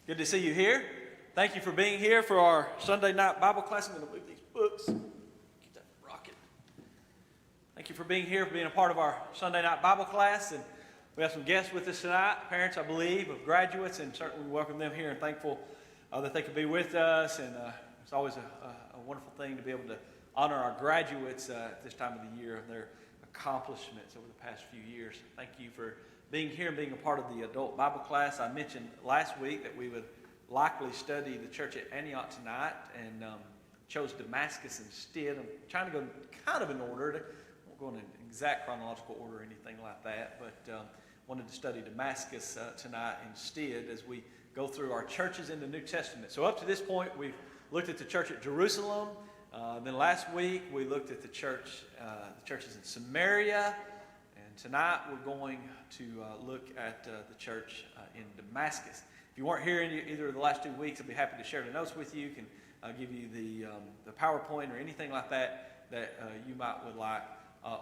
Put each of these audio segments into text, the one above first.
Good to see you here. Thank you for being here for our Sunday night Bible class. I'm going to move these books. Get that rocket. Thank you for being here, for being a part of our Sunday night Bible class. And we have some guests with us tonight, parents, I believe, of graduates, and certainly we welcome them here and thankful that they could be with us. And it's always a wonderful thing to be able to honor our graduates at this time of the year and their accomplishments over the past few years. Thank you for being here and being a part of the adult Bible class. I mentioned last week that we would likely study the church at Antioch tonight and chose Damascus instead. I'm trying to go kind of in order. I won't go in an exact chronological order or anything like that, but wanted to study Damascus tonight instead as we go through our churches in the New Testament. So up to this point, we've looked at the church at Jerusalem. Then last week, we looked at the churches in Samaria. And tonight, we're going to look at the church in Damascus. If you weren't here in either of the last 2 weeks, I'd be happy to share the notes with you. Can give you the PowerPoint or anything like that you would like,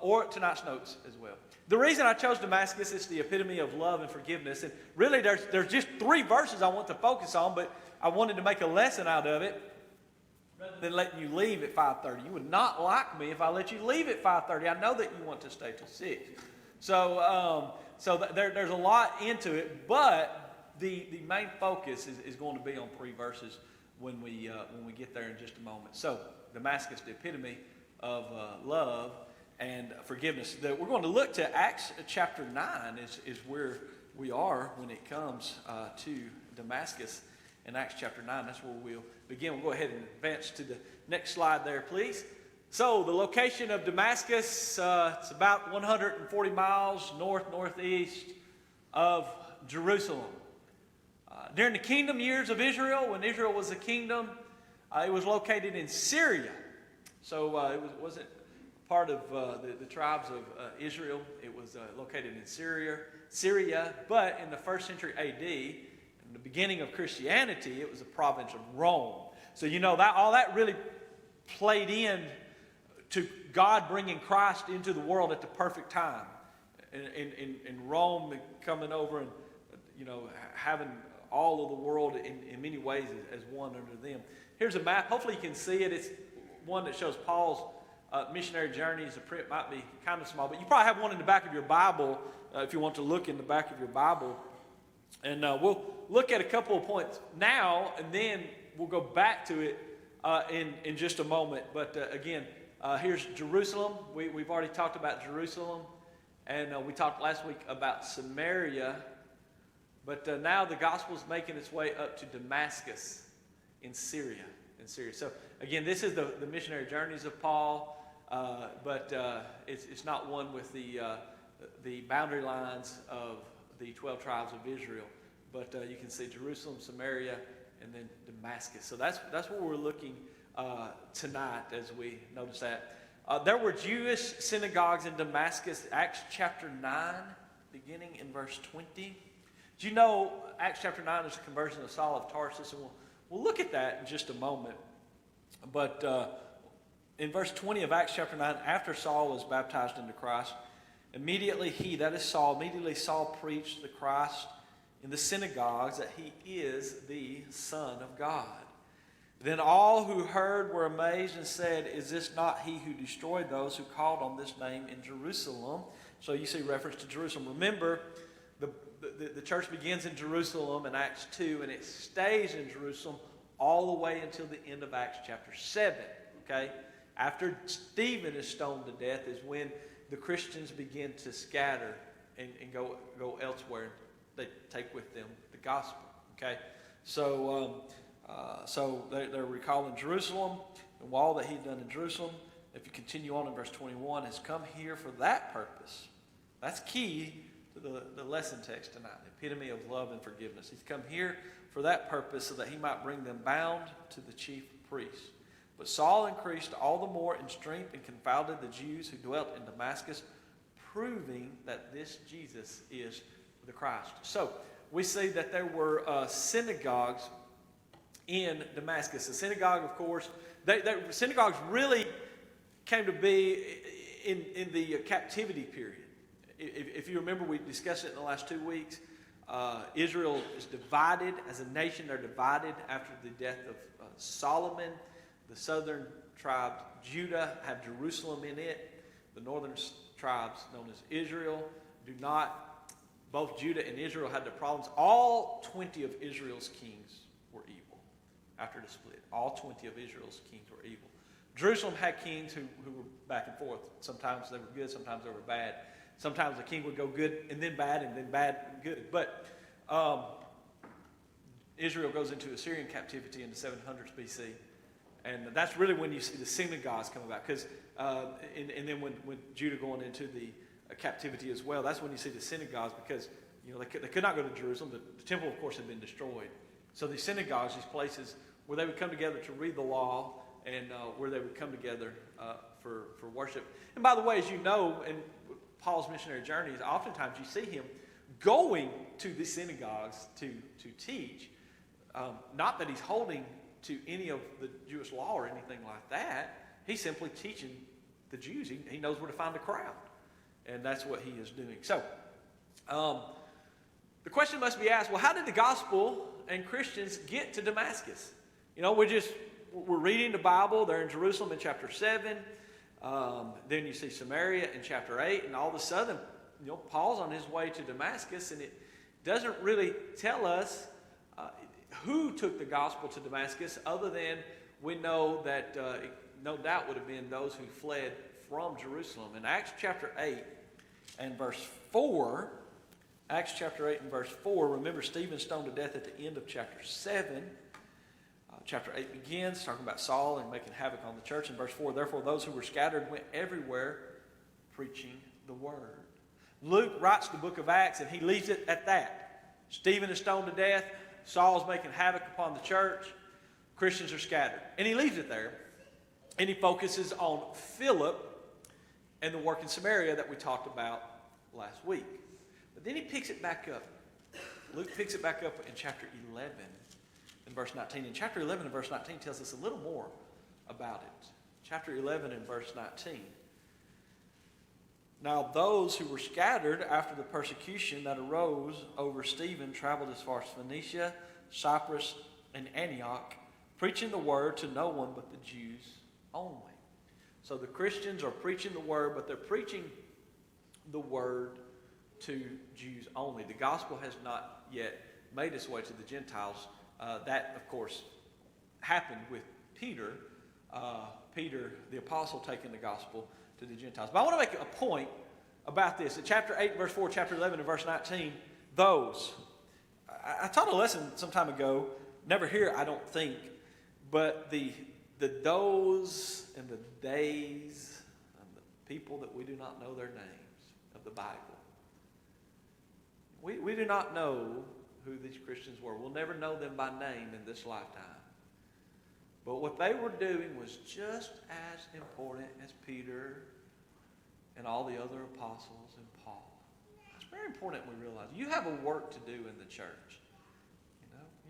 or tonight's notes as well. The reason I chose Damascus is the epitome of love and forgiveness. And really, there's just 3 verses I want to focus on, but I wanted to make a lesson out of it rather than letting you leave at 5:30. You would not like me if I let you leave at 5:30. I know that you want to stay till 6. So there's a lot into it, but the main focus is going to be on 3 verses when we get there in just a moment. So Damascus, the epitome of love and forgiveness. We're going to look to Acts chapter 9 is where we are when it comes to Damascus. In Acts chapter 9, that's where we'll begin. We'll go ahead and advance to the next slide there, please. So the location of Damascus, it's about 140 miles northeast of Jerusalem. During the kingdom years of Israel, when Israel was a kingdom, it was located in Syria. So it wasn't part of the tribes of Israel. It was located in Syria. But in the 1st century A.D., in the beginning of Christianity, it was a province of Rome. So you know that all that really played in to God bringing Christ into the world at the perfect time. In Rome coming over and, having all of the world in many ways as one under them. Here's a map. Hopefully you can see it. It's one that shows Paul's missionary journeys. The print might be kind of small, but you probably have one in the back of your Bible if you want to look in the back of your Bible. And we'll look at a couple of points now, and then we'll go back to it in just a moment. But again, here's Jerusalem. We've already talked about Jerusalem, and we talked last week about Samaria. But now the gospel is making its way up to Damascus in Syria. So again, this is the missionary journeys of Paul, but it's not one with the boundary lines of the 12 tribes of Israel. But you can see Jerusalem, Samaria, and then Damascus. So that's where we're looking tonight as we notice that. There were Jewish synagogues in Damascus, Acts chapter 9, beginning in verse 20. Do you know Acts chapter 9 is a conversion of Saul of Tarsus? And we'll look at that in just a moment. But in verse 20 of Acts chapter 9, after Saul was baptized into Christ, immediately Saul preached the Christ in the synagogues that he is the Son of God. Then all who heard were amazed and said, "Is this not he who destroyed those who called on this name in Jerusalem?" So you see reference to Jerusalem. Remember, the church begins in Jerusalem in Acts 2, and it stays in Jerusalem all the way until the end of Acts chapter 7. Okay? After Stephen is stoned to death is when the Christians begin to scatter and go elsewhere. They take with them the gospel. Okay? So they're recalling Jerusalem and all that he'd done in Jerusalem. If you continue on in verse 21, has come here for that purpose. That's key to the lesson text tonight, the epitome of love and forgiveness. He's come here for that purpose so that he might bring them bound to the chief priests. But Saul increased all the more in strength and confounded the Jews who dwelt in Damascus, proving that this Jesus is the Christ. So we see that there were synagogues in Damascus. The synagogue, of course, synagogues really came to be in the captivity period. If you remember, we discussed it in the last 2 weeks. Israel is divided as a nation. They're divided after the death of Solomon. The southern tribe, Judah, have Jerusalem in it. The northern tribes, known as Israel, do not. Both Judah and Israel had their problems. All 20 of Israel's kings were evil after the split. All 20 of Israel's kings were evil. Jerusalem had kings who were back and forth. Sometimes they were good, sometimes they were bad. Sometimes the king would go good and then bad and then good. But Israel goes into Assyrian captivity in the 700s BC. And that's really when you see the synagogues come about. And then when Judah going into the captivity as well, that's when you see the synagogues, because they could not go to Jerusalem. The temple, of course, had been destroyed. So these synagogues, these places where they would come together to read the law, and where they would come together for worship. And by the way, as you know, in Paul's missionary journeys, oftentimes you see him going to the synagogues to teach. Not that he's holding to any of the Jewish law or anything like that. He's simply teaching the Jews. He knows where to find the crowd. And that's what he is doing. So, the question must be asked, well, how did the gospel and Christians get to Damascus? We're reading the Bible. They're in Jerusalem in chapter 7. Then you see Samaria in chapter 8. And all of a sudden, Paul's on his way to Damascus. And it doesn't really tell us who took the gospel to Damascus, other than we know that it no doubt would have been those who fled from Jerusalem. In Acts chapter 8 and verse 4, remember Stephen stoned to death at the end of chapter 7. Chapter 8 begins talking about Saul and making havoc on the church. In verse 4, therefore those who were scattered went everywhere preaching the word. Luke writes the book of Acts, and he leaves it at that. Stephen is stoned to death. Saul's making havoc upon the church. Christians are scattered. And he leaves it there. And he focuses on Philip and the work in Samaria that we talked about last week. But then he picks it back up. Luke picks it back up in chapter 11 and verse 19. And chapter 11 and verse 19 tells us a little more about it. Chapter 11 and verse 19. Now those who were scattered after the persecution that arose over Stephen traveled as far as Phoenicia, Cyprus, and Antioch, preaching the word to no one but the Jews only. So the Christians are preaching the word, but they're preaching the word to Jews only. The gospel has not yet made its way to the Gentiles. That, of course, happened with Peter. Peter, the apostle, taking the gospel to the Gentiles. But I want to make a point about this. In chapter 8, verse 4, chapter 11, and verse 19, those. I taught a lesson some time ago, never here, I don't think, but the those and the days and the people that we do not know their names of the Bible. We do not know who these Christians were. We'll never know them by name in this lifetime. But what they were doing was just as important as Peter and all the other apostles and Paul. It's very important we realize you have a work to do in the church.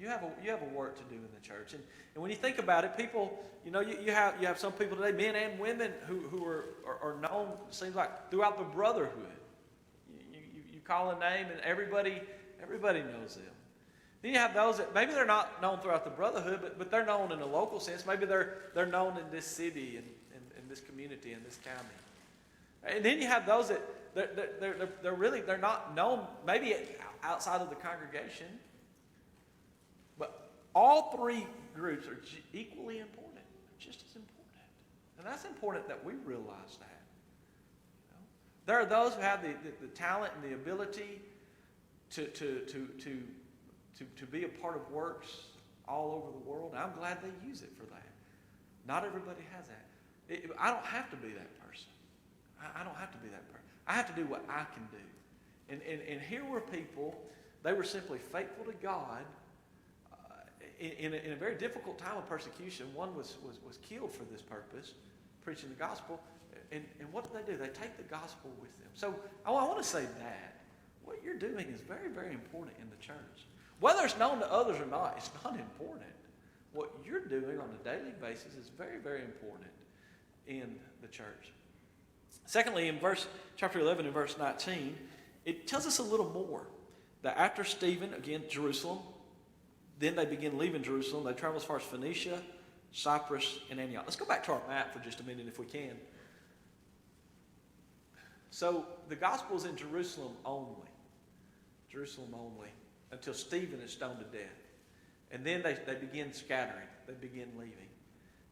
You have a work to do in the church. And when you think about it, people, you have some people today, men and women, who are known, it seems like, throughout the brotherhood. You call a name and everybody knows them. Then you have those that maybe they're not known throughout the brotherhood, but they're known in a local sense. Maybe they're known in this city and in this community, in this county. And then you have those that they're not known maybe outside of the congregation. But all three groups are equally important, just as important. And that's important that we realize that. There are those who have the talent and the ability to be a part of works all over the world. And I'm glad they use it for that. Not everybody has that. I don't have to be that person. I don't have to be that person. I have to do what I can do. And here were people, they were simply faithful to God in a very difficult time of persecution. One was killed for this purpose, preaching the gospel. And what do? They take the gospel with them. So I want to say that what you're doing is very, very important in the church. Whether it's known to others or not, it's not important. What you're doing on a daily basis is very, very important in the church. Secondly, in chapter 11 and verse 19, it tells us a little more. that after Stephen, again, Jerusalem, then they begin leaving Jerusalem. They travel as far as Phoenicia, Cyprus, and Antioch. Let's go back to our map for just a minute if we can. So the gospel is in Jerusalem only. Jerusalem only. Until Stephen is stoned to death. And then they begin scattering. They begin leaving.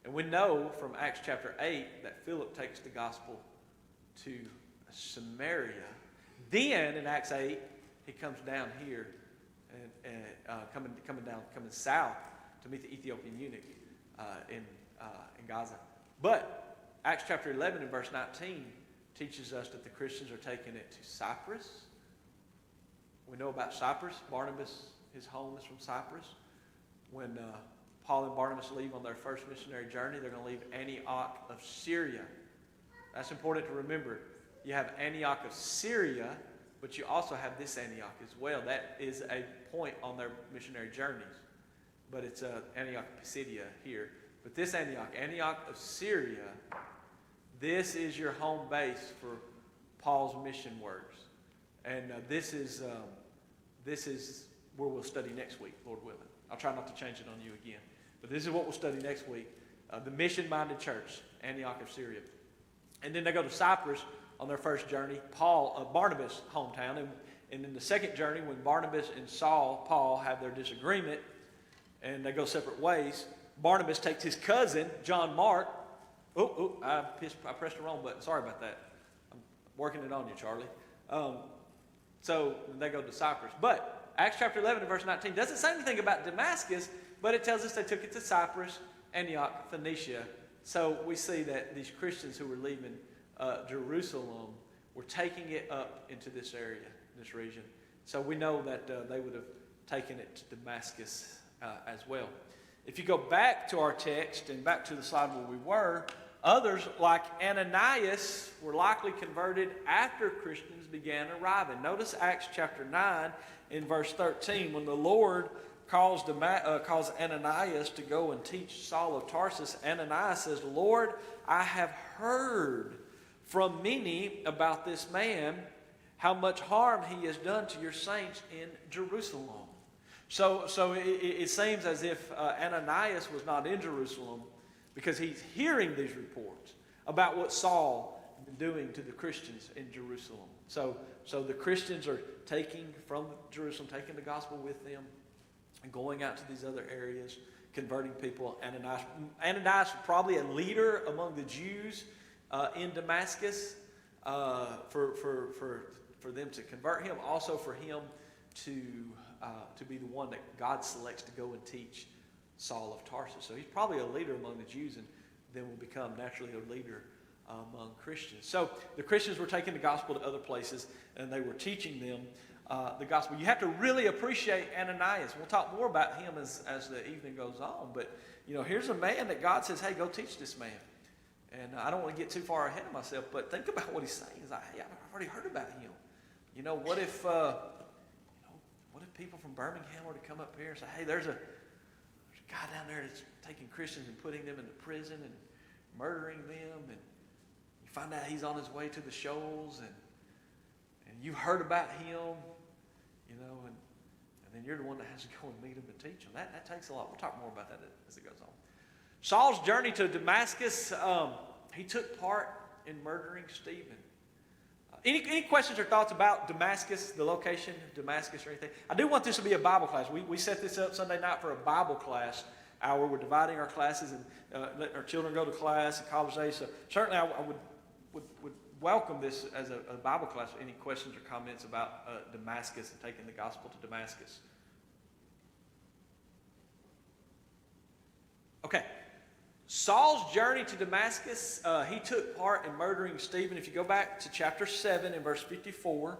And we know from Acts chapter 8 that Philip takes the gospel to Samaria. Then in Acts 8, he comes down here and coming south to meet the Ethiopian eunuch in Gaza. But Acts chapter 11 and verse 19 teaches us that the Christians are taking it to Cyprus. We know about Cyprus. Barnabas, his home is from Cyprus. When Paul and Barnabas leave on their first missionary journey, they're going to leave Antioch of Syria. That's important to remember. You have Antioch of Syria, but you also have this Antioch as well. That is a point on their missionary journeys. But it's Antioch of Pisidia here. But this Antioch, Antioch of Syria, this is your home base for Paul's mission works. And this is where we'll study next week, Lord willing. I'll try not to change it on you again. But this is what we'll study next week. The mission-minded church, Antioch of Syria. And then they go to Cyprus on their first journey, Barnabas' hometown. And in the second journey, when Barnabas and Paul have their disagreement, and they go separate ways, Barnabas takes his cousin, John Mark. I pressed the wrong button. Sorry about that. I'm working it on you, Charlie. So they go to Cyprus. But Acts chapter 11 and verse 19 doesn't say anything about Damascus, but it tells us they took it to Cyprus, Antioch, Phoenicia. So we see that these Christians who were leaving Jerusalem were taking it up into this area, this region. So we know that they would have taken it to Damascus as well. If you go back to our text and back to the slide where we were, others like Ananias were likely converted after Christians began arriving. Notice Acts chapter 9 in verse 13 when the Lord calls Ananias to go and teach Saul of Tarsus. Ananias says, "Lord, I have heard from many about this man, how much harm he has done to your saints in Jerusalem." So it seems as if Ananias was not in Jerusalem because he's hearing these reports about what Saul had been doing to the Christians in Jerusalem. So the Christians are taking from Jerusalem, taking the gospel with them, and going out to these other areas, converting people. Ananias was probably a leader among the Jews in Damascus for them to convert him, also for him to be the one that God selects to go and teach Saul of Tarsus. So he's probably a leader among the Jews and then will become naturally a leader among Christians. So the Christians were taking the gospel to other places and they were teaching them the gospel. You have to really appreciate Ananias. We'll talk more about him as the evening goes on. But, here's a man that God says, hey, go teach this man. And I don't want to get too far ahead of myself, but think about what he's saying. He's like, hey, I've already heard about him. What if people from Birmingham were to come up here and say, hey, there's a guy down there that's taking Christians and putting them into prison and murdering them, and you find out he's on his way to the shoals, and you've heard about him, and then you're the one that has to go and meet him and teach him. That takes a lot. We'll talk more about that as it goes on. Saul's journey to Damascus, he took part in murdering Stephen. Any questions or thoughts about Damascus, the location of Damascus or anything? I do want this to be a Bible class. We set this up Sunday night for a Bible class hour. We're dividing our classes and letting our children go to class and college days. So certainly I would welcome this as a Bible class. Any questions or comments about Damascus and taking the gospel to Damascus? Okay. Saul's journey to Damascus, he took part in murdering Stephen. If you go back to chapter 7 and verse 54,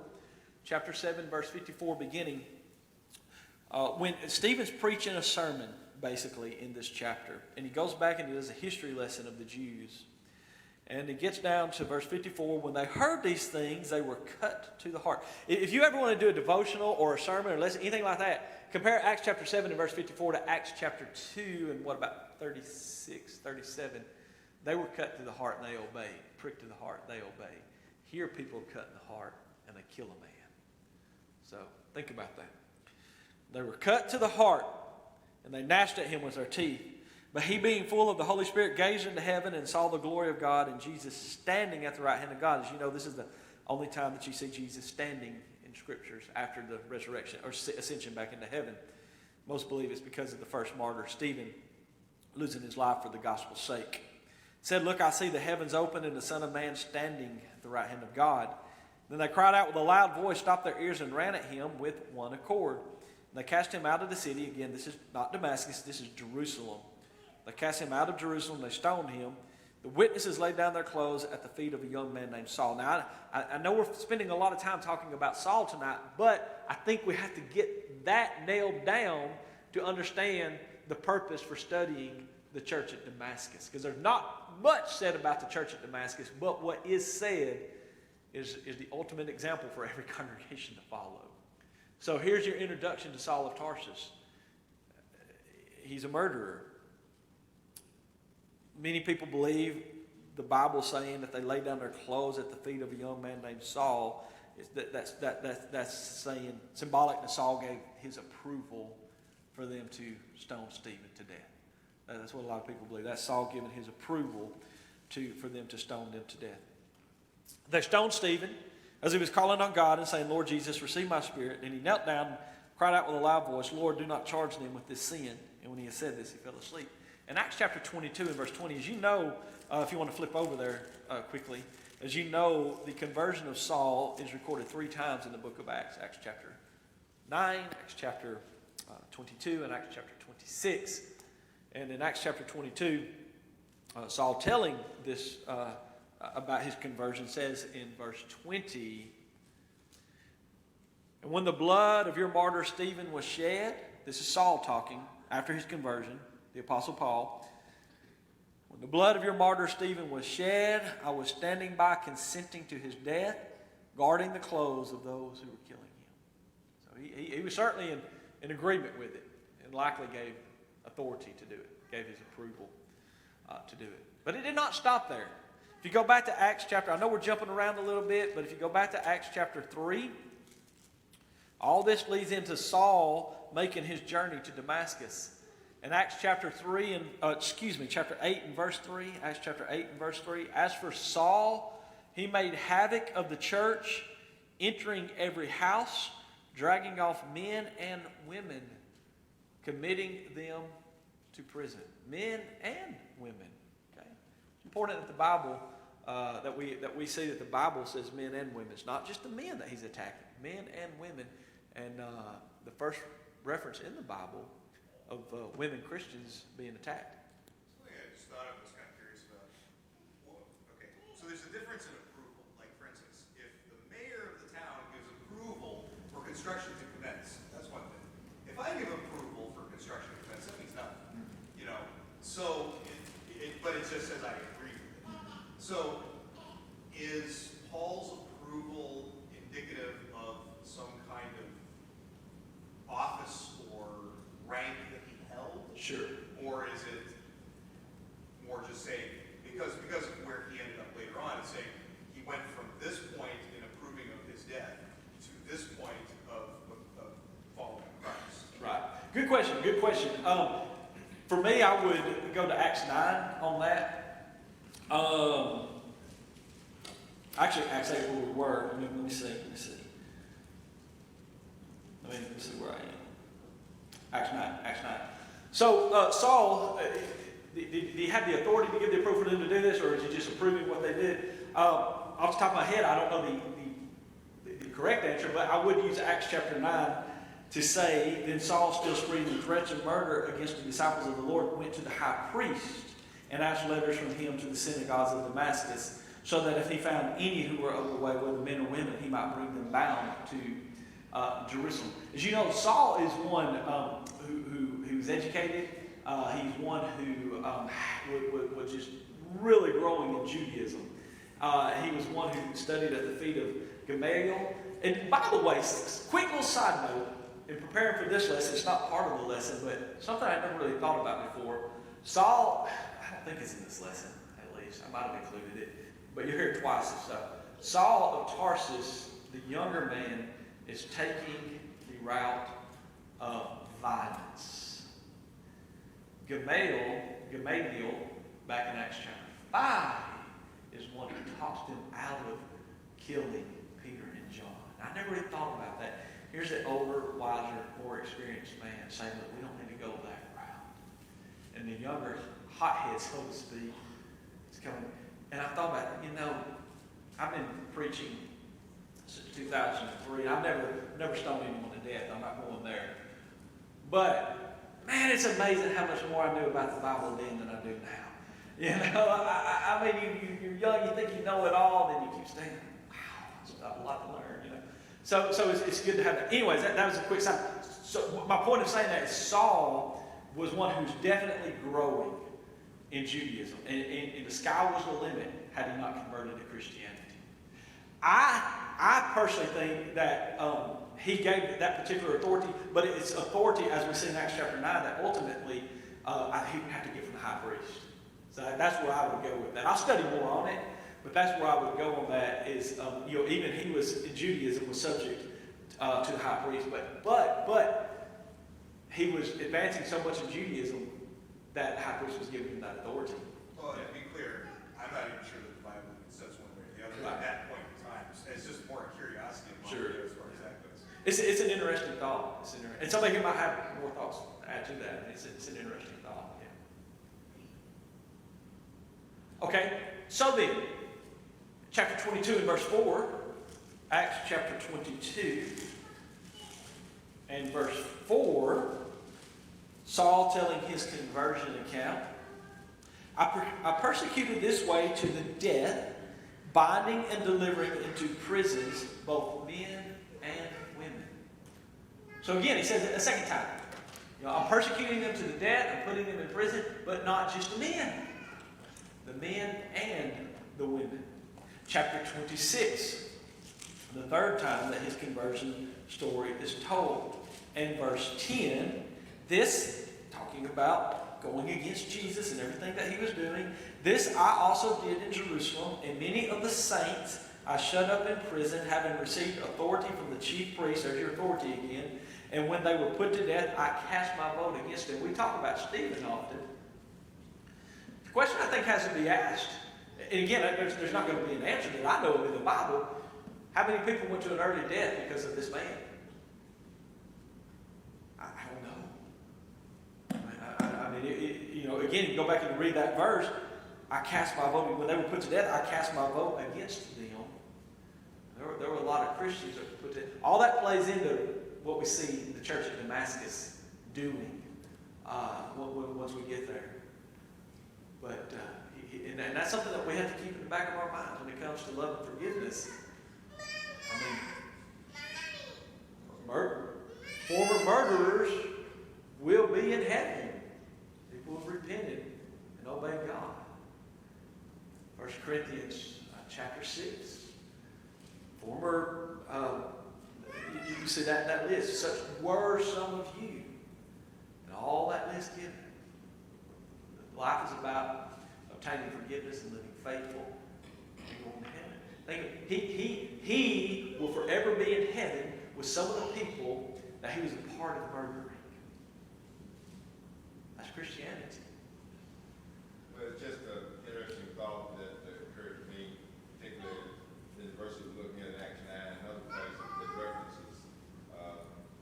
chapter 7, verse 54 beginning, when Stephen's preaching a sermon, basically, in this chapter, and he goes back and he does a history lesson of the Jews. And it gets down to verse 54, when they heard these things, they were cut to the heart. If you ever want to do a devotional or a sermon or lesson, anything like that, compare Acts chapter 7 and verse 54 to Acts chapter 2 and what about 36, 37. They were cut to the heart and they obeyed. Pricked to the heart, they obeyed. Here people are cut in the heart and they kill a man. So think about that. They were cut to the heart, and they gnashed at him with their teeth. But he, being full of the Holy Spirit, gazed into heaven and saw the glory of God and Jesus standing at the right hand of God. As you know, this is the only time that you see Jesus standing in Scriptures after the resurrection or ascension back into heaven. Most believe it's because of the first martyr, Stephen, losing his life for the gospel's sake. It said, "Look, I see the heavens open and the Son of Man standing at the right hand of God." Then they cried out with a loud voice, stopped their ears, and ran at him with one accord. And they cast him out of the city. Again, this is not Damascus, this is Jerusalem. They cast him out of Jerusalem. They stoned him. The witnesses laid down their clothes at the feet of a young man named Saul. Now, I know we're spending a lot of time talking about Saul tonight, but I think we have to get that nailed down to understand the purpose for studying the church at Damascus. Because there's not much said about the church at Damascus, but what is said is the ultimate example for every congregation to follow. So here's your introduction to Saul of Tarsus. He's a murderer. Many people believe the Bible saying that they laid down their clothes at the feet of a young man named Saul. That's saying symbolic that Saul gave his approval for them to stone Stephen to death. That's what a lot of people believe. That's Saul giving his approval for them to stone them to death. They stoned Stephen as he was calling on God and saying, "Lord Jesus, receive my spirit." And he knelt down and cried out with a loud voice, "Lord, do not charge them with this sin." And when he had said this, he fell asleep. In Acts chapter 22 and verse 20, as you know, if you want to flip over there quickly, as you know, the conversion of Saul is recorded 3 times in the book of Acts. Acts chapter 9, Acts chapter 22, and Acts chapter 26. And in Acts chapter 22, Saul telling this about his conversion says in verse 20, "And when the blood of your martyr Stephen was shed," this is Saul talking after his conversion, the Apostle Paul, "when the blood of your martyr Stephen was shed, I was standing by consenting to his death, guarding the clothes of those who were killing him." So he was certainly in agreement with it and likely gave authority to do it, gave his approval to do it. But it did not stop there. If you go back to Acts chapter, I know we're jumping around a little bit, but if you go back to Acts chapter 3, all this leads into Saul making his journey to Damascus. In Acts chapter 3 and chapter 8 and verse 3, Acts chapter 8 and verse 3, "As for Saul, he made havoc of the church, entering every house, dragging off men and women, committing them to prison." Men and women. Okay? It's important that the Bible that we see that the Bible says men and women. It's not just the men that he's attacking, men and women. And the first reference in the Bible of women Christians being attacked. Something I just thought I was kind of curious about. Well, okay, so there's a difference in approval. Like, for instance, if the mayor of the town gives approval for construction to commence, that's one thing. If I give approval for construction to commence, that means nothing. You know, so but it just says I agree with it. So is Paul's approval indicative of some kind of office or rank that he held? Sure. Or is it more just saying, because of where he ended up later on, it's saying he went from this point in approving of his death to this point of following Christ? Right. Good question. Good question. For me, I would go to Acts 9 on that. Actually, Acts 8 where we were. Let me see. Let me see where I am. Acts 9. So Saul, did he have the authority to give the approval for them to do this, or is he just approving what they did? Off the top of my head, I don't know the correct answer, but I would use Acts chapter 9 to say, "Then Saul, still screaming threats of murder against the disciples of the Lord, went to the high priest and asked letters from him to the synagogues of Damascus, so that if he found any who were overweight, whether men or women, he might bring them bound to Jerusalem." As you know, Saul is one who's educated. He's one who was just really growing in Judaism. He was one who studied at the feet of Gamaliel. And by the way, quick little side note, in preparing for this lesson, it's not part of the lesson, but something I never really thought about before. Saul, I don't think it's in this lesson, at least. I might have included it, but you hear it twice and stuff. Saul of Tarsus, the younger man, is taking the route of violence. Gamaliel, back in Acts chapter 5, is one who talks them out of killing Peter and John. I never really thought about that. Here's an older, wiser, more experienced man saying, look, we don't need to go that route. And the younger hothead, so to speak, is coming. And I thought about it, I've been preaching since 2003. I've never stoned anyone to death. I'm not going there. But, man, it's amazing how much more I knew about the Bible then than I do now. I mean, you're young, you think you know it all, then you keep saying, wow, I've a lot to learn, So it's good to have that. Anyways, that was a quick side. So my point of saying that is Saul was one who's definitely growing in Judaism. And the sky was the limit had he not converted to Christianity. I personally think that he gave that particular authority, but it's authority, as we see in Acts chapter 9, that ultimately he would have to get from the high priest. So that's where I would go with that. I'll study more on it, but that's where I would go on that is, even he was, in Judaism, was subject to the high priest, but he was advancing so much in Judaism that the high priest was giving him that authority. Well, to be clear, I'm not even sure that the Bible says one way or the other Right. at that point in time. It's just more curiosity of Sure. as far as that goes. It's an interesting thought. And somebody who might have more thoughts to add to that. It's an interesting thought. Yeah. Okay, so then, chapter 22 and verse 4, Acts chapter 22 and verse 4, Saul telling his conversion account. I persecuted this way to the death, binding and delivering into prisons both men and women. So again, he says it a second time. I'm persecuting them to the death, I'm putting them in prison, but not just the men. The men and the women. Chapter 26, the third time that his conversion story is told. And verse 10, this, talking about going against Jesus and everything that he was doing, this I also did in Jerusalem, and many of the saints I shut up in prison, having received authority from the chief priests, there's your authority again, and when they were put to death, I cast my vote against them. We talk about Stephen often. The question I think has to be asked, and again, there's not going to be an answer that I know of in the Bible, how many people went to an early death because of this man? I don't know. Again, you go back and read that verse. I cast my vote. When they were put to death, I cast my vote against them. There were a lot of Christians that were put to death. All that plays into what we see the church at Damascus doing once we get there. But and that's something that we have to keep in the back of our minds when it comes to love and forgiveness. Former murderers will be in heaven. People have repented and obeyed God. 1 Corinthians chapter 6. Former, you see that list. Such were some of you. And all that list given. Life is about obtaining forgiveness and living faithful and going to heaven. Think he will forever be in heaven with some of the people that he was a part of murdering. That's Christianity. Well, it's just an interesting thought that occurred to me, particularly in the verses we're looking at in Acts 9 and other places that references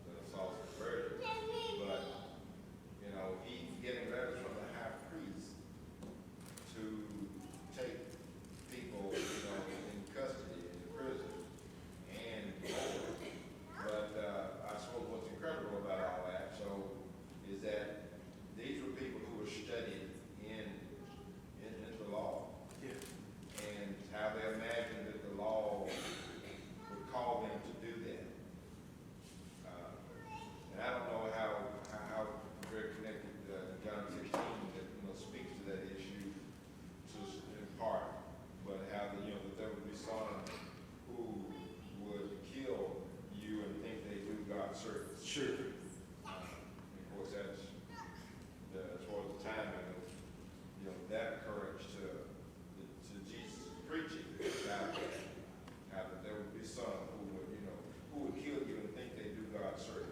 the assaults of Berger. But, he's getting letters from the high priest to take people, in custody, in prison, and but I suppose what's incredible about all that, is that these were people who were studied in the law. Yeah. And how they imagined that the law would call them to do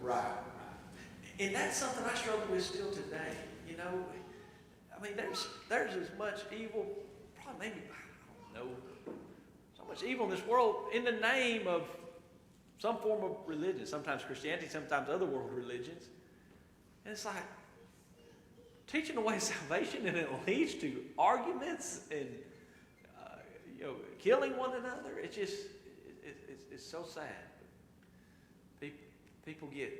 Right. And that's something I struggle with still today. You know, I mean, there's as much evil, probably maybe, I don't know, so much evil in this world in the name of some form of religion. Sometimes Christianity, sometimes other world religions. And it's like teaching away salvation, and it leads to arguments and killing one another. It's just it's so sad. People get.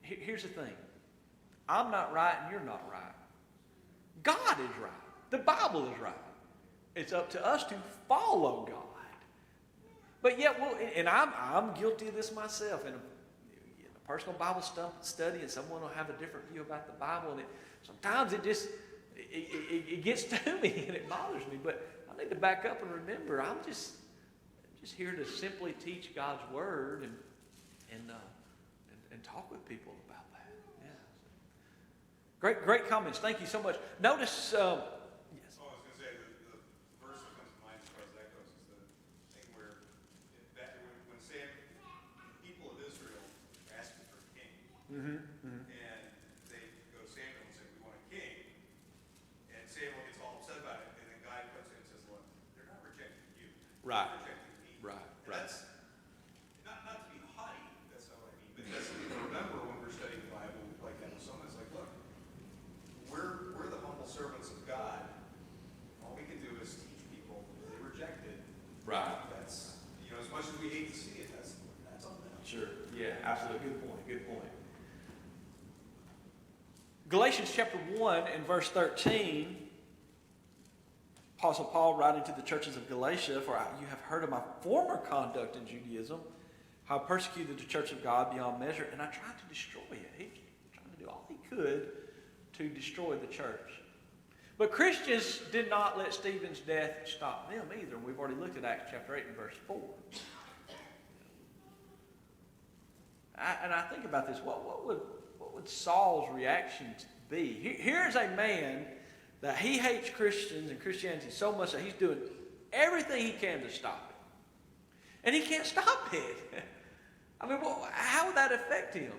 Here's the thing. I'm not right and you're not right. God is right. The Bible is right. It's up to us to follow God. But yet, and I'm guilty of this myself. In a personal Bible study, and someone will have a different view about the Bible, and sometimes it just it gets to me and it bothers me. But I need to back up and remember, I'm just here to simply teach God's word and talk with people about that. Yeah. Great comments. Thank you so much. Notice. Yes. Oh, I was going to say the verse that comes to mind as far as that goes is the thing where when people of Israel are asking for a king, and they go to Samuel and say, "We want a king," and Samuel gets all upset about it, and then God comes in and says, "Look, they're not rejecting you. Right. They're rejecting me." Right. And that's not to be haughty. That's not what I mean. But that's, remember when we're studying the Bible, like that with someone, it's like, look, we're the humble servants of God. All we can do is teach people. They reject it. Right. That's, as much as we hate to see it, that's on them. Sure. Yeah, absolutely. Good point. Good point. Galatians chapter 1 and verse 13, Apostle Paul writing to the churches of Galatia, "For you have heard of my former conduct in Judaism, how I persecuted the church of God beyond measure, and I tried to destroy it." He was trying to do all he could to destroy the church. But Christians did not let Stephen's death stop them either. We've already looked at Acts chapter 8 and verse 4. And I think about this. What would Saul's reaction be? Here's a man that he hates Christians and Christianity so much that he's doing everything he can to stop it. And he can't stop it. I mean, how would that affect him?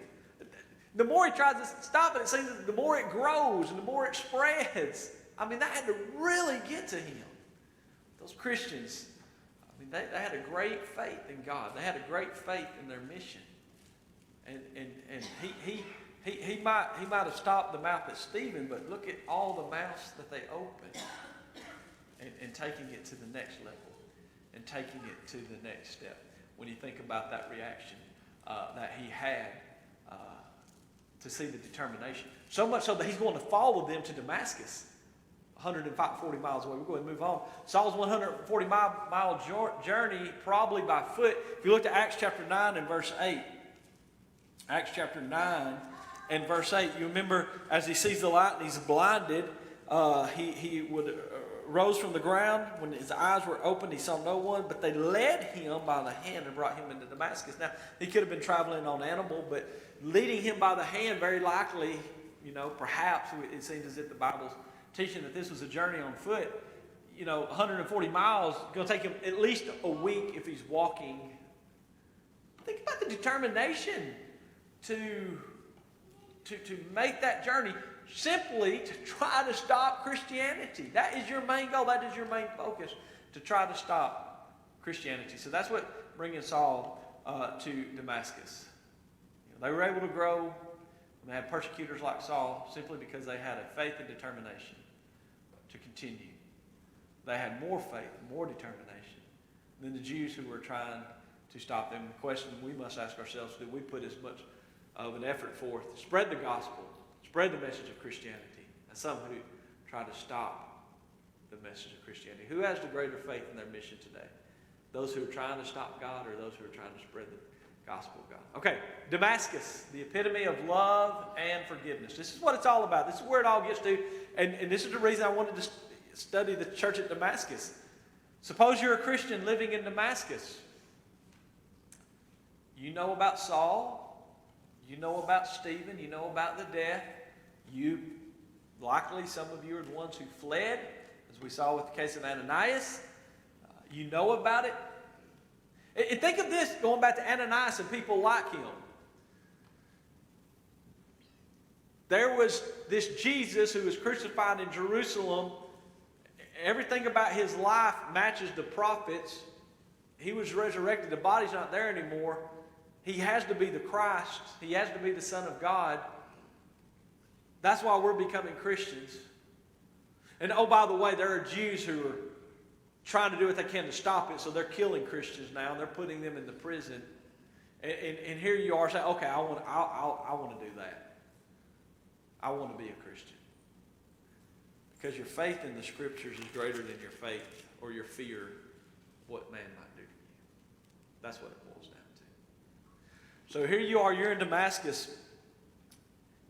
The more he tries to stop it, it seems the more it grows and the more it spreads. I mean, that had to really get to him. Those Christians, I mean, they had a great faith in God. They had a great faith in their mission. And he might have stopped the mouth of Stephen, but look at all the mouths that they opened, and taking it to the next level, and taking it to the next step. When you think about that reaction that he had to see the determination, so much so that he's going to follow them to Damascus, 140 miles away. We're going to move on. Saul's 140-mile journey, probably by foot. If you look at Acts chapter 9 and verse 8. Acts chapter 9 and verse 8. You remember, as he sees the light and he's blinded, he rose from the ground. When his eyes were opened, he saw no one, but they led him by the hand and brought him into Damascus. Now, he could have been traveling on animal, but leading him by the hand, very likely, perhaps it seems as if the Bible's teaching that this was a journey on foot. 140 miles, going to take him at least a week if he's walking. Think about the determination to make that journey simply to try to stop Christianity. That is your main goal. That is your main focus, to try to stop Christianity. So that's what bringing Saul to Damascus. They were able to grow, and they had persecutors like Saul simply because they had a faith and determination to continue. They had more faith, more determination than the Jews who were trying to stop them. The question we must ask ourselves: do we put as much of an effort forth to spread the gospel, spread the message of Christianity, as some who try to stop the message of Christianity? Who has the greater faith in their mission today? Those who are trying to stop God, or those who are trying to spread the gospel of God? Okay, Damascus, the epitome of love and forgiveness. This is what it's all about. This is where it all gets to. And this is the reason I wanted to study the church at Damascus. Suppose you're a Christian living in Damascus. You know about Saul. You know about Stephen. You know about the death. Likely some of you are the ones who fled, as we saw with the case of Ananias. You know about it. And think of this, going back to Ananias and people like him. There was this Jesus who was crucified in Jerusalem. Everything about his life matches the prophets. He was resurrected. The body's not there anymore. He has to be the Christ. He has to be the Son of God. That's why we're becoming Christians. And oh, by the way, there are Jews who are trying to do what they can to stop it, so they're killing Christians now, and they're putting them in the prison. And here you are saying, okay, I want to do that. I want to be a Christian. Because your faith in the Scriptures is greater than your faith or your fear of what man might do to you. That's what it boils down to. So here you are, you're in Damascus.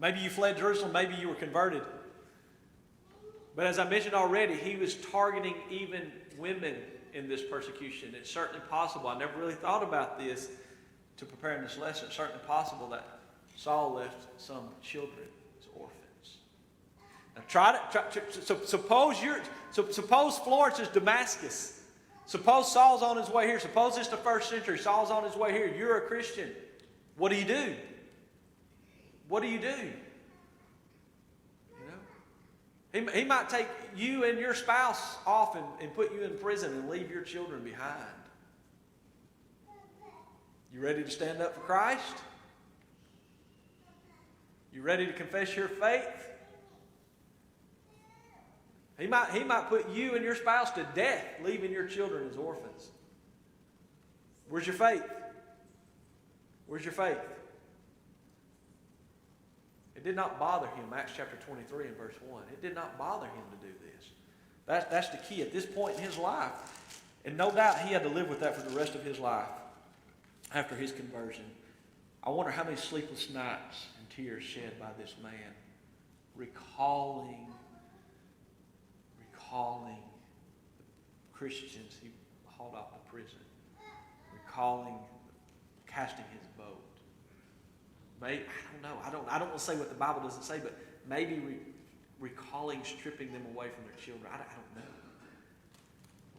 Maybe you fled Jerusalem, maybe you were converted. But as I mentioned already, he was targeting even women in this persecution. It's certainly possible. I never really thought about this to prepare this lesson. It's certainly possible that Saul left some children as orphans. Now suppose Florence is Damascus. Suppose Saul's on his way here. Suppose it's the first century. Saul's on his way here. You're a Christian. What do you do? What do you do? He might take you and your spouse off and put you in prison and leave your children behind. You ready to stand up for Christ? You ready to confess your faith? He might put you and your spouse to death, leaving your children as orphans. Where's your faith? Where's your faith? It did not bother him, Acts chapter 23 and verse 1. It did not bother him to do this. That's the key at this point in his life. And no doubt he had to live with that for the rest of his life after his conversion. I wonder how many sleepless nights and tears shed by this man, recalling the Christians he hauled off to prison, recalling casting his vote. Maybe, I don't want to say what the Bible doesn't say, but maybe recalling stripping them away from their children. I don't know.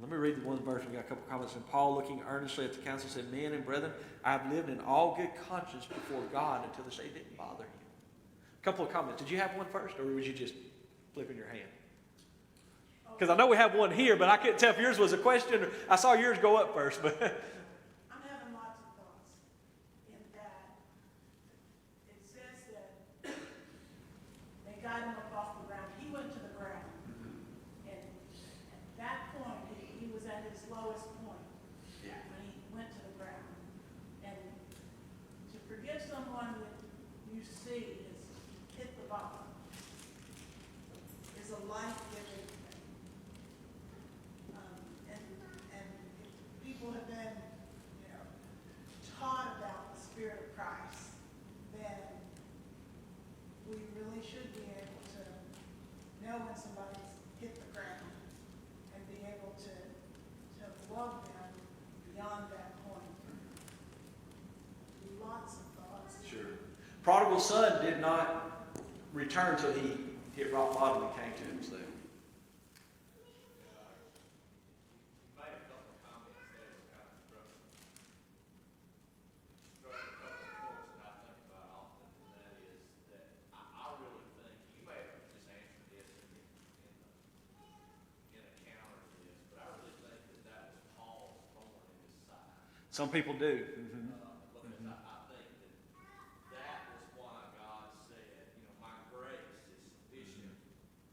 Let me read the one verse. We got a couple comments. And Paul, looking earnestly at the council, said, "Men and brethren, I have lived in all good conscience before God until this day." It didn't bother him. A couple of comments. Did you have one first, or was you just flipping your hand? Because I know we have one here, but I couldn't tell if yours was a question. Or I saw yours go up first, but I'm having lots of thoughts in that it says that they got him up off the ground. He went to the ground. And at that point, he was at his lowest point when he went to the ground. And to forgive someone that you see has hit the bottom is a life-giving thing. And if people have been, taught about the Spirit of Christ, then we really should be able to know when somebody's hit the ground and be able to love them beyond that point. Lots of thoughts. sure. Prodigal son did not return till he hit rock bottom and came to himself. Some people do. Mm-hmm. Because I think that was why God said, my grace is sufficient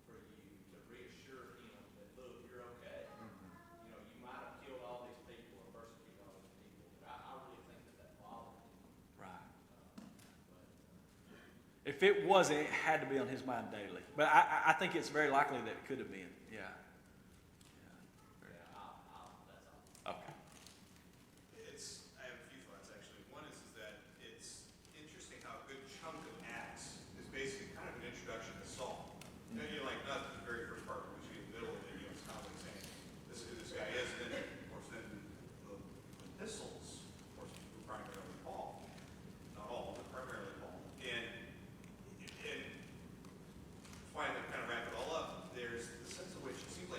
for you to reassure him that, look, you're okay. Mm-hmm. You might have killed all these people or persecuted all these people, but I really think that bothered him. Right. If it wasn't, it had to be on his mind daily. But I think it's very likely that it could have been. Yeah. That's all. Okay. I have a few thoughts actually. One is that it's interesting how a good chunk of Acts is basically kind of an introduction to Saul. Like not the very first part, which is in the middle of it, it's kind of like saying, this is who this guy is. And then, of course, then the epistles, of course, primarily Paul. Not all, but primarily Paul. And finally, kind of wrap it all up, there's the sense in which it seems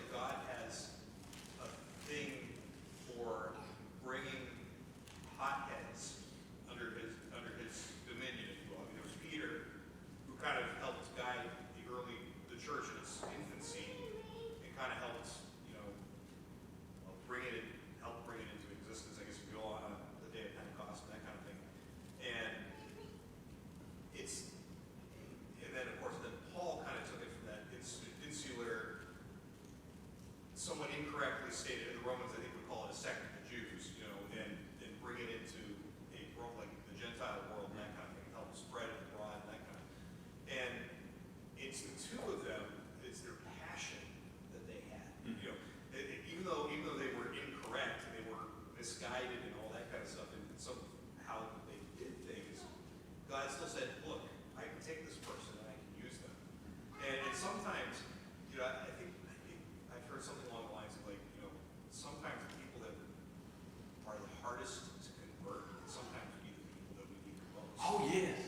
Oh, yes,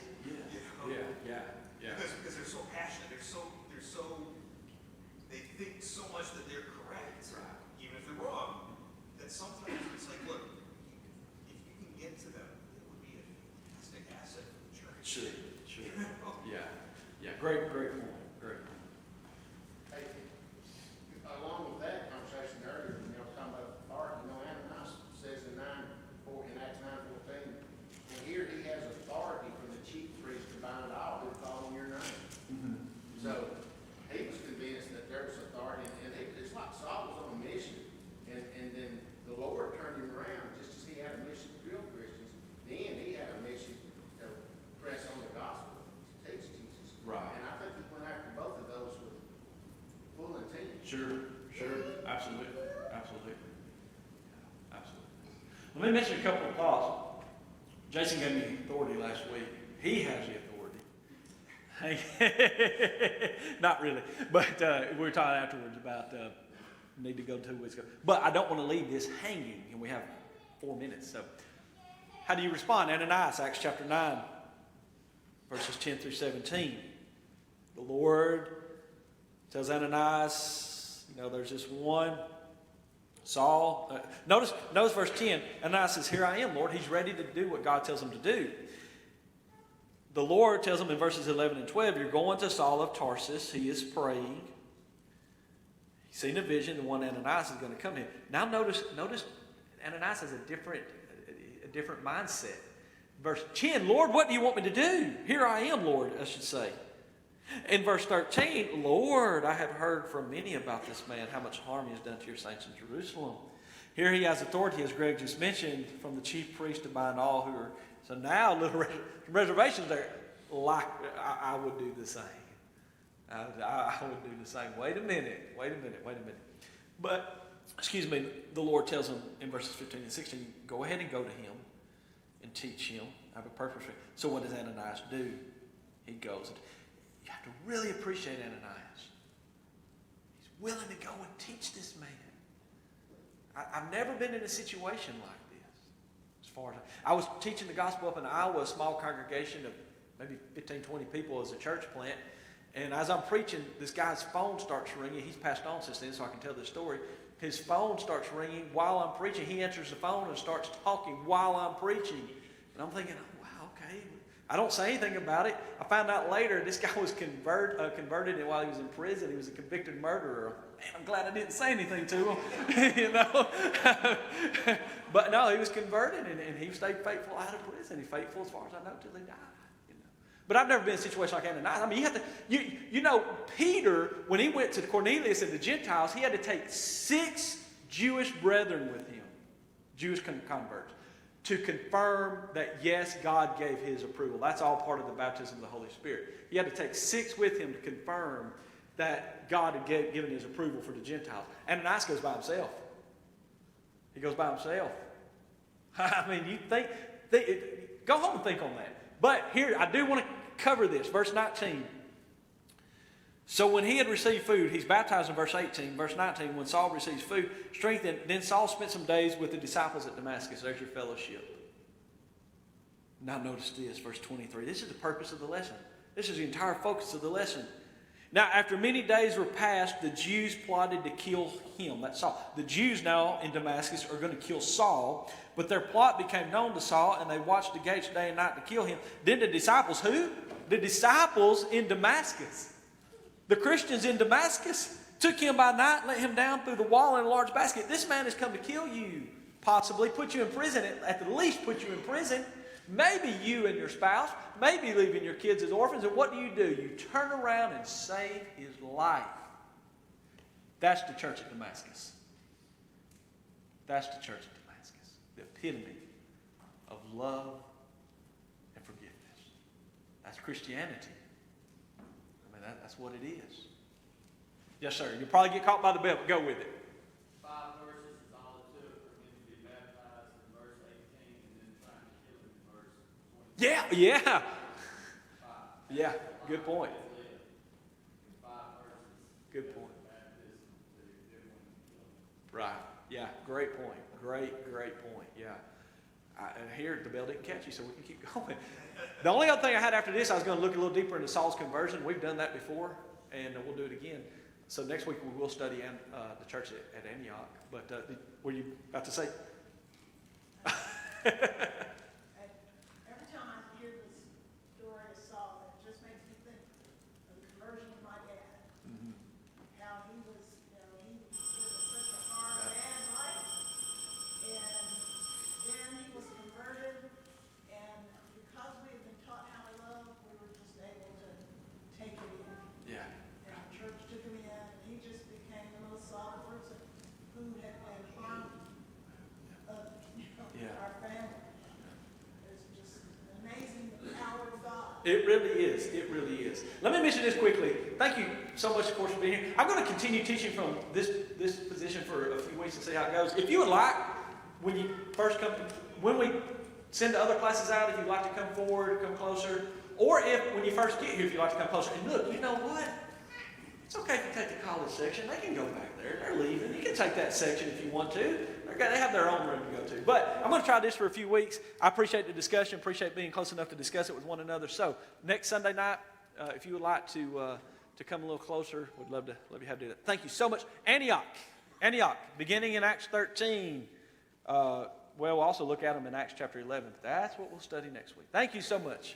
Because they're so passionate, they think so much that they're correct, Right. even if they're wrong, that sometimes it's like, look, if you can get to them, it would be a fantastic asset for the church. Sure. Yeah, great point. Hey, along with that conversation earlier, talking about authority, Ananias says in Acts 9:14, and here he has authority from the chief priest to bind all who call on your name. Mm-hmm. So he was convinced that there was authority, and it's like Saul was on a mission, and then the Lord turned him around, just as he had a mission to drill Christians, then he had a mission to press on the gospel, to teach Jesus. Right. And I think he went after both of those with full intent. Sure, absolutely. Let me mention a couple of thoughts. Jason gave me authority last week. He has the authority. Not really, but we were talking afterwards about need to go 2 weeks ago. But I don't want to leave this hanging, and we have 4 minutes. So, how do you respond? Ananias, Acts chapter 9, verses 10 through 17. The Lord tells Ananias, there's this one, Saul. Notice verse 10. Ananias says, here I am, Lord. He's ready to do what God tells him to do. The Lord tells him in verses 11 and 12, you're going to Saul of Tarsus. He is praying. He's seen a vision. The one Ananias is going to come to him. Now notice Ananias has a different mindset. Verse 10, Lord, what do you want me to do? Here I am, Lord, I should say. In verse 13, Lord, I have heard from many about this man, how much harm he has done to your saints in Jerusalem. Here he has authority, as Greg just mentioned, from the chief priest to bind all who are. So now, little reservations there. Like, I would do the same. I would do the same. Wait a minute. But, the Lord tells him in verses 15 and 16, go ahead and go to him and teach him. I have a purpose for him. So what does Ananias do? He goes. You have to really appreciate Ananias. He's willing to go and teach this man. I've never been in a situation like this. As far as I was teaching the gospel up in Iowa, a small congregation of maybe 15, 20 people as a church plant. And as I'm preaching, this guy's phone starts ringing. He's passed on since then, so I can tell this story. His phone starts ringing while I'm preaching. He answers the phone and starts talking while I'm preaching. And I'm thinking, oh, wow, okay. I don't say anything about it. I found out later this guy was converted, and while he was in prison, he was a convicted murderer. Man, I'm glad I didn't say anything to him, But no, he was converted, and he stayed faithful out of prison. He's faithful as far as I know till he died. But I've never been in a situation like Ananias. I mean, you have to, Peter, when he went to Cornelius and the Gentiles, he had to take 6 Jewish brethren with him, Jewish converts, to confirm that, yes, God gave his approval. That's all part of the baptism of the Holy Spirit. He had to take 6 with him to confirm that God had given his approval for the Gentiles. Ananias goes by himself. He goes by himself. I mean, you think go home and think on that. But here, I do want to cover this. Verse 19. So when he had received food, he's baptized in verse 18. Verse 19, when Saul receives food, strengthened, then Saul spent some days with the disciples at Damascus. There's your fellowship. Now notice this, verse 23. This is the purpose of the lesson. This is the entire focus of the lesson. Now, after many days were passed, the Jews plotted to kill him. That's Saul. The Jews now in Damascus are going to kill Saul, but their plot became known to Saul, and they watched the gates day and night to kill him. Then the disciples, who? The disciples in Damascus. The Christians in Damascus took him by night, let him down through the wall in a large basket. This man has come to kill you, possibly put you in prison, at the least put you in prison. Maybe you and your spouse, maybe leaving your kids as orphans. And what do? You turn around and save his life. That's the church at Damascus. That's the church at Damascus. The epitome of love and forgiveness. That's Christianity. I mean, that's what it is. Yes, sir. You'll probably get caught by the belt, but go with it. 5 verses is all it took for him to be baptized in verse 18 and then trying to kill him in verse 20. Yeah. Yeah, good point. Good point. Right. Yeah, great point. Great point. Yeah. Here, the bell didn't catch you, so we can keep going. The only other thing I had after this, I was going to look a little deeper into Saul's conversion. We've done that before, and we'll do it again. So next week we will study the church at Antioch. But were you about to say? Every time I hear this story of Saul, it just makes me think of the conversion of my dad. How he was, he was such a hard, bad life. And then he was converted, and because we had been taught how to love, we were just able to take it in. Yeah. And the church took him in, and he just became the most solid person who had been harmed of, Yeah. our family. It's just amazing the power of God. It really is. It really is. Let me mention this quickly. Thank you so much, of course, for being here. I'm going to continue teaching from this position for a few weeks and see how it goes. If you would like, when you first come, when we send the other classes out, if you'd like to come forward, come closer, or if when you first get here, if you'd like to come closer. And look, you know what? It's okay if you take the college section. They can go back there. They're leaving. You can take that section if you want to. They have their own room to go to. But I'm going to try this for a few weeks. I appreciate the discussion. Appreciate being close enough to discuss it with one another. So next Sunday night, if you would like to come a little closer, we'd love to you have to do that. Thank you so much. Antioch, beginning in Acts 13. We'll also look at them in Acts chapter 11. That's what we'll study next week. Thank you so much.